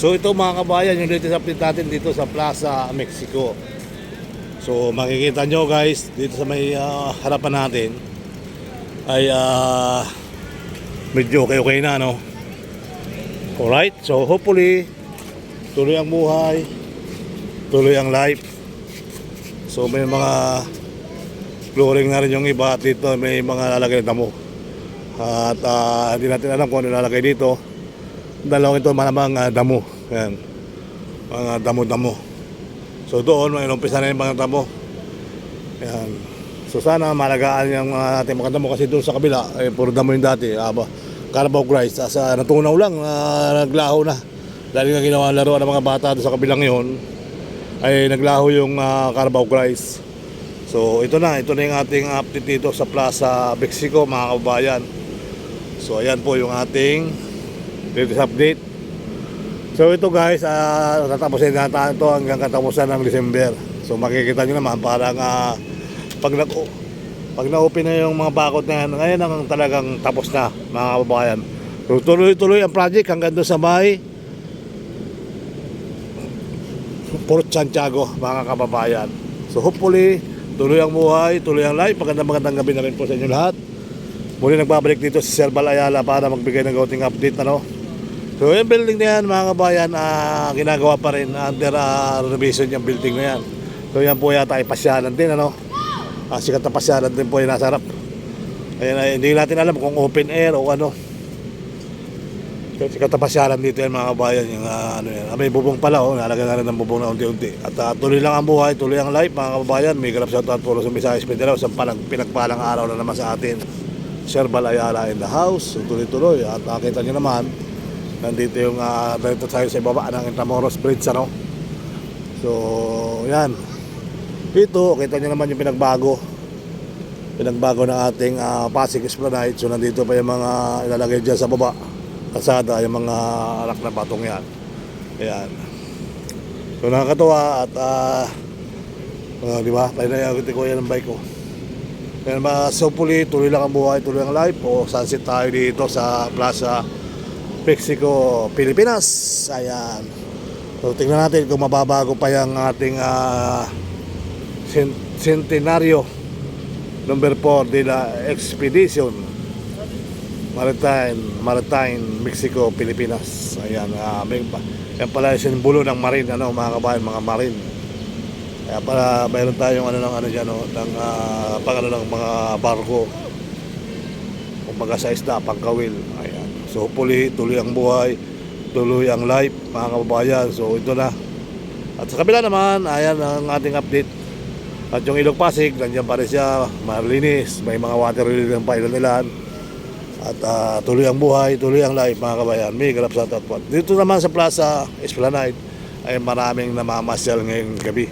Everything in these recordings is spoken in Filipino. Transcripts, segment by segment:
So ito mga kabayan, yung latest update natin dito sa Plaza Mexico. So makikita nyo guys, dito sa may harapan natin ay medyo okay na, no? Alright, so hopefully tuloy ang buhay, tuloy ang life. So may mga flooring na rin yung iba at dito may mga lalagay na damo. At hindi natin alam kung ano lalagay dito. Dalawang ito malamang damo. Ayan, mga damo-damo. So doon may umpisa na yung mga damo. Ayan. So sana malagaan yung ating mga damo kasi doon sa kabila puro damo yung dati. Carabao Grice, natunaw lang, naglaho na. Dahil nga ginawa laro ng mga bata doon sa kabilang yon ay naglaho yung Carabao Grice. So ito na yung ating update dito sa Plaza Mexico mga kababayan. So ayan po yung ating latest update. So ito guys, tatapusin natin ito hanggang katapusan ng December. So makikita nyo naman parang pag na-open na yung mga bakod na yan, ngayon ang talagang tapos na mga kababayan. So tuloy-tuloy ang project hanggang doon sa may Port Santiago mga kababayan. So hopefully tuloy ang buhay, tuloy ang life. Magandang gabi na rin po sa inyo lahat. Muli nagbabalik dito si Sir Bal Ayala para magbigay ng kaunting update, ano. So yung building na yan mga kabayan, ginagawa pa rin under renovation yung building na yan. So yan po yata ay pasyalan din, ano. Sikat na pasyalan din po yung nasa harap. Ayan, hindi natin alam kung open air o ano. Sikat na pasyalan dito yan mga kabayan. Yung, may bubong pala, nalagyan na rin ng bubong na unti-unti. At tuloy lang ang buhay, tuloy ang life mga kabayan. May grab shoutout po sa Visayas Mindanao sa pinagpalang araw na naman sa atin. Sir Bal Ayala in the house. So tuloy-tuloy. At nakita nyo naman, nandito yung dito tayo sa ibaba ng Intramuros Bridge, ano. So yan. Dito kita nyo naman yung pinagbago ng ating Pasig Esplanade. So nandito pa yung mga ilalagay dyan sa baba kasada, yung mga arak na batong yan. Ayan. So nakakatuwa at di ba? Pahinayagin ko yan ng bike ko. Ayan, so tuloy lang ang buhay, tuloy ang life. O sunset tayo dito sa Plaza Mexico, Pilipinas. Ayan. So tingnan natin kung mababago pa yung ating Centenario number 4 de la Expedition Maritime Mexico, Pilipinas. Ayan, yan pala yung simbolo ng marine, ano mga kabayan, mga marine. Kaya pala mayroon tayong dyan, ng mga barko kumbaga sa isda, pangkawil. Ayan. So hopefully tuloy ang buhay, tuloy ang life mga kababayan. So ito na. At sa kabila naman, ayan ang ating update. At yung Ilog Pasig, nandiyan pa rin siya, malinis, may mga water relay pa ilan. At tuloy ang buhay, tuloy ang life mga kabayan. May grab sa tatwat. Dito naman sa Plaza Esplanade ay maraming namamasyal ngayong gabi.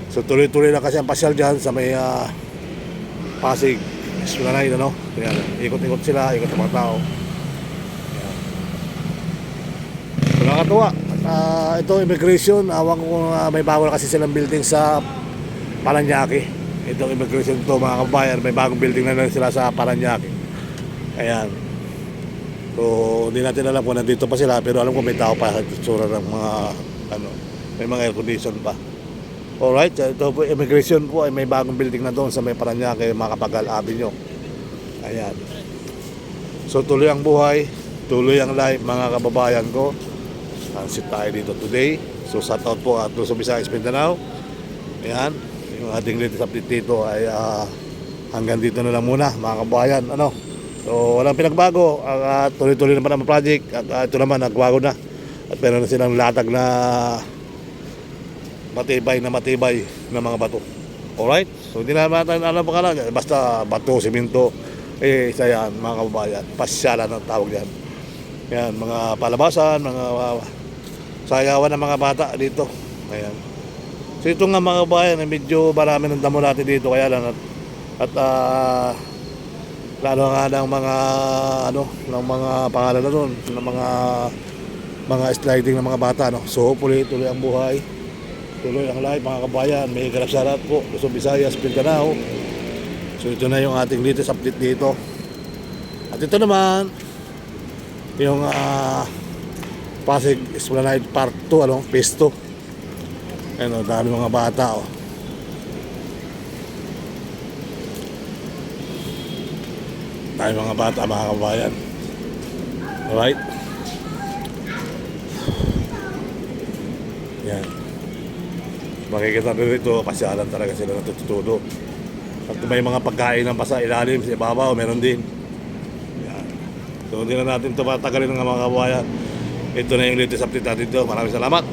So tuloy-tuloy na kasi ang pasyal dyan sa may Pasig Esplanade, ano. Ayan, ikot-ikot sila, ikot ang mga tao. Ayan. So nakakatuwa. Ito immigration, awang ko may bawal kasi silang building sa Paranaque. Itong immigration to mga kabayan, may bagong building na lang sila sa Paranaque. Ayan. So hindi natin alam kung nandito pa sila, pero alam ko may tao pa sa tsura ng mga may mga air condition pa. Alright, ito po immigration po ay may bagong building na doon sa may Paranaque, Macapagal Avenue. Ayan. So tuloy ang buhay, tuloy ang life mga kababayan ko. Sit tayo dito today. So shout out po at sa Visayas Mindanao. Ayan, yung ating latest update dito ay hanggang dito na lang muna mga kabayan, ano. So walang pinagbago, tuloy-tuloy naman ang project. At ito naman nagbago na. At meron na silang latag na matibay na mga bato. Alright, so hindi naman natin alam pa lang, basta bato, simento, isa yan mga kababayan. Pasyalan ang tawag yan. Yan, mga palabasan, mga sayawan ng mga bata dito. Ayan. So ito nga mga kababayan, medyo marami ng damo natin dito, kaya lang at lalo nga ng mga ng mga pangalan na doon, ng mga sliding ng mga bata, no. So hopefully tuloy ang buhay, tuloy ang life mga kabayan. May garap sarat po sa Visayas Mindanao. So ito na yung ating latest update dito. At ito naman yung Pasig Esplanade Part 2, ano, Phase 2. Ayun, dami mga bata, oh. Dami mga bata, mga kabayan. Alright. Yan. Makikita nyo rito, pasyalan talaga sila natututo. At may mga pagkain ng sa ilalim, sa ibabaw, meron din. Yan. So hindi na natin ito matagalin ng mga kabayan. Ito na yung latest update natin dito. Maraming salamat.